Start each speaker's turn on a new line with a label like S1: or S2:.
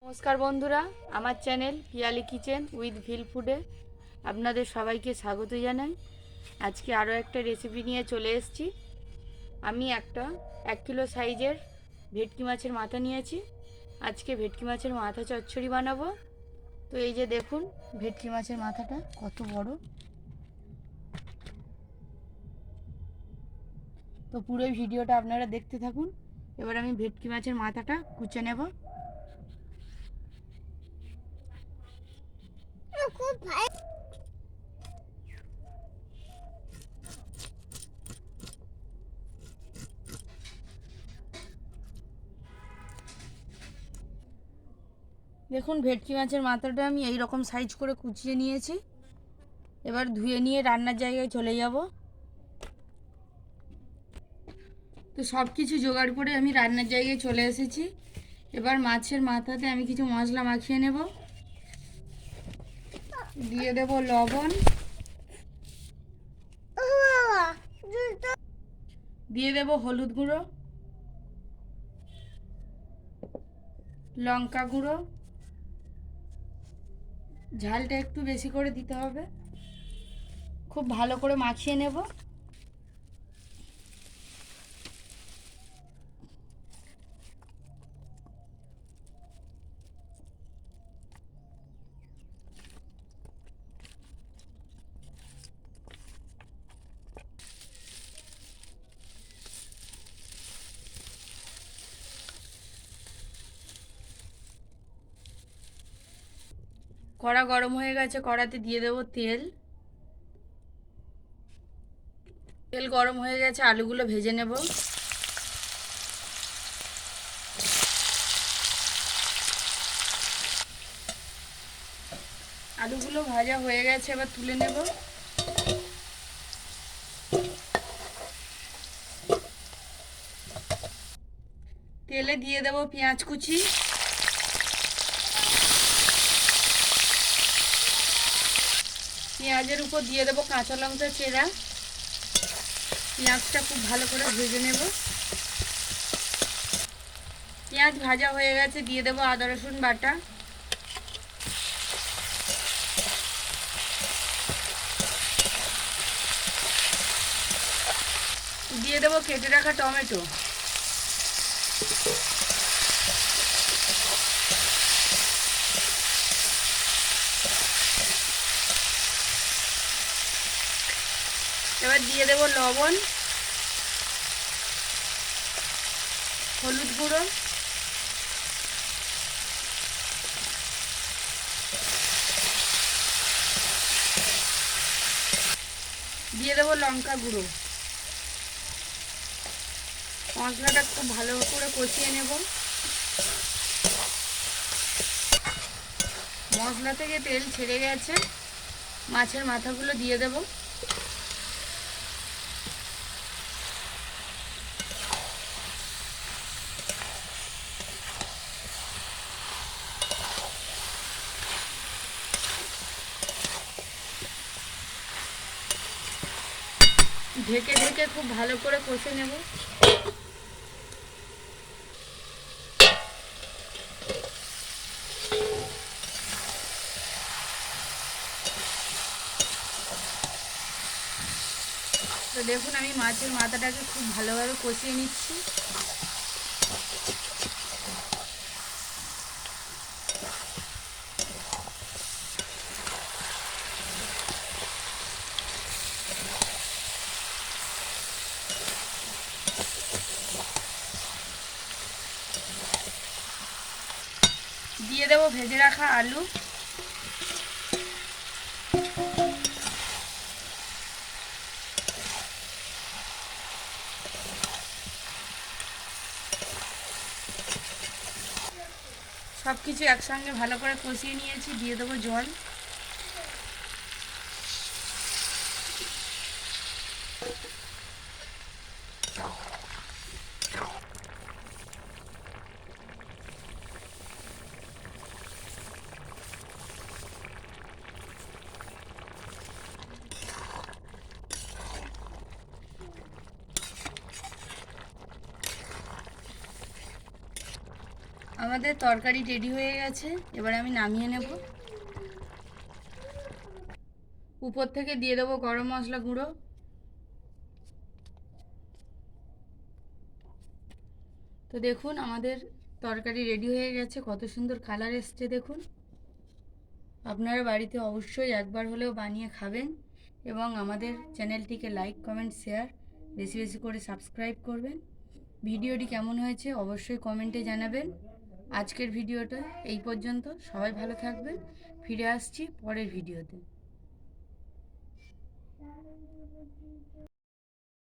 S1: নমস্কার বন্ধুরা, আমার চ্যানেল পিয়ালি কিচেন উইথ ভিল ফুডে আপনাদের সবাইকে স্বাগত জানাই। আজকে আরও একটা রেসিপি নিয়ে চলে এসেছি। আমি একটা 1 কিলো সাইজের ভেটকি মাছের মাথা নিয়েছি। আজকে ভেটকি মাছের মাথা চচ্চড়ি বানাবো। তো এই যে দেখুন ভেটকি মাছের মাথাটা কত বড়। তো পুরো ভিডিওটা আপনারা দেখতে থাকুন। এবার আমি ভেটকি মাছের মাথাটা কুচে নেব। দেখুন ভেটকি মাছের মাথাটা আমি এই রকম সাইজ করে কুচিয়ে নিয়েছি। এবার ধুয়ে নিয়ে রান্নার জায়গায় চলে যাব। তো সব কিছু জোগাড় করে আমি রান্নার জায়গায় চলে এসেছি। এবার মাছের মাথাতে আমি কিছু মশলা মাখিয়ে নেব। দিয়ে দেব লবণ, দিয়ে দেব হলুদ গুঁড়ো, লঙ্কা গুঁড়ো, ঝালটা একটু বেশি করে দিতে হবে। খুব ভালো করে মাখিয়ে নেব। কড়া গরম হয়ে গেছে, কড়াতে দিয়ে দেব তেল। তেল গরম হয়ে গেছে, আলুগুলো ভেজে নেব। আলুগুলো ভাজা হয়ে গেছে, এবার তুলে নেব। তেলে দিয়ে দেব পেঁয়াজ কুচি, পেঁয়াজের উপর দিয়ে দেবো কাঁচা লঙ্কা চেরা। পেঁয়াজটা খুব ভালো করে ভেজে নেব। পেঁয়াজ ভাজা হয়ে গেছে, দিয়ে দেবো আদা রসুন বাটা, দিয়ে দেবো কেটে রাখা টমেটো, এবার দিয়ে দেবো লবণ, হলুদ গুঁড়ো, দিয়ে দেবো লঙ্কা গুঁড়ো। মশলাটা খুব ভালো করে কষিয়ে নেব। মশলা থেকে তেল ছেড়ে গেছে, মাছের মাথাগুলো দিয়ে দেব। ঢেকে ঢেকে খুব ভালো করে কষে নেব। তো দেখুন আমি মাছের মাথাটাকে খুব ভালোভাবে কষিয়ে নিচ্ছি। দিয়ে দেবো ভেজে রাখা আলু, সব কিছু একসঙ্গে ভালো করে কষিয়ে নিয়েছি। দিয়ে দেবো জল, আমাদের তরকারি রেডি হয়ে গেছে, এবার আমি নামিয়ে নেব। উপর থেকে দিয়ে দেবো গরম মশলা গুঁড়ো। তো দেখুন আমাদের তরকারি রেডি হয়ে গেছে, কত সুন্দর কালার এসছে দেখুন। আপনারা বাড়িতে অবশ্যই একবার হলেও বানিয়ে খাবেন এবং আমাদের চ্যানেলটিকে লাইক কমেন্ট শেয়ার বেশি বেশি করে সাবস্ক্রাইব করবেন। ভিডিওটি কেমন হয়েছে অবশ্যই কমেন্টে জানাবেন। আজকের ভিডিওটা এই পর্যন্ত, সবাই ভালো থাকবেন। ফিরে আসছি পরের ভিডিওতে।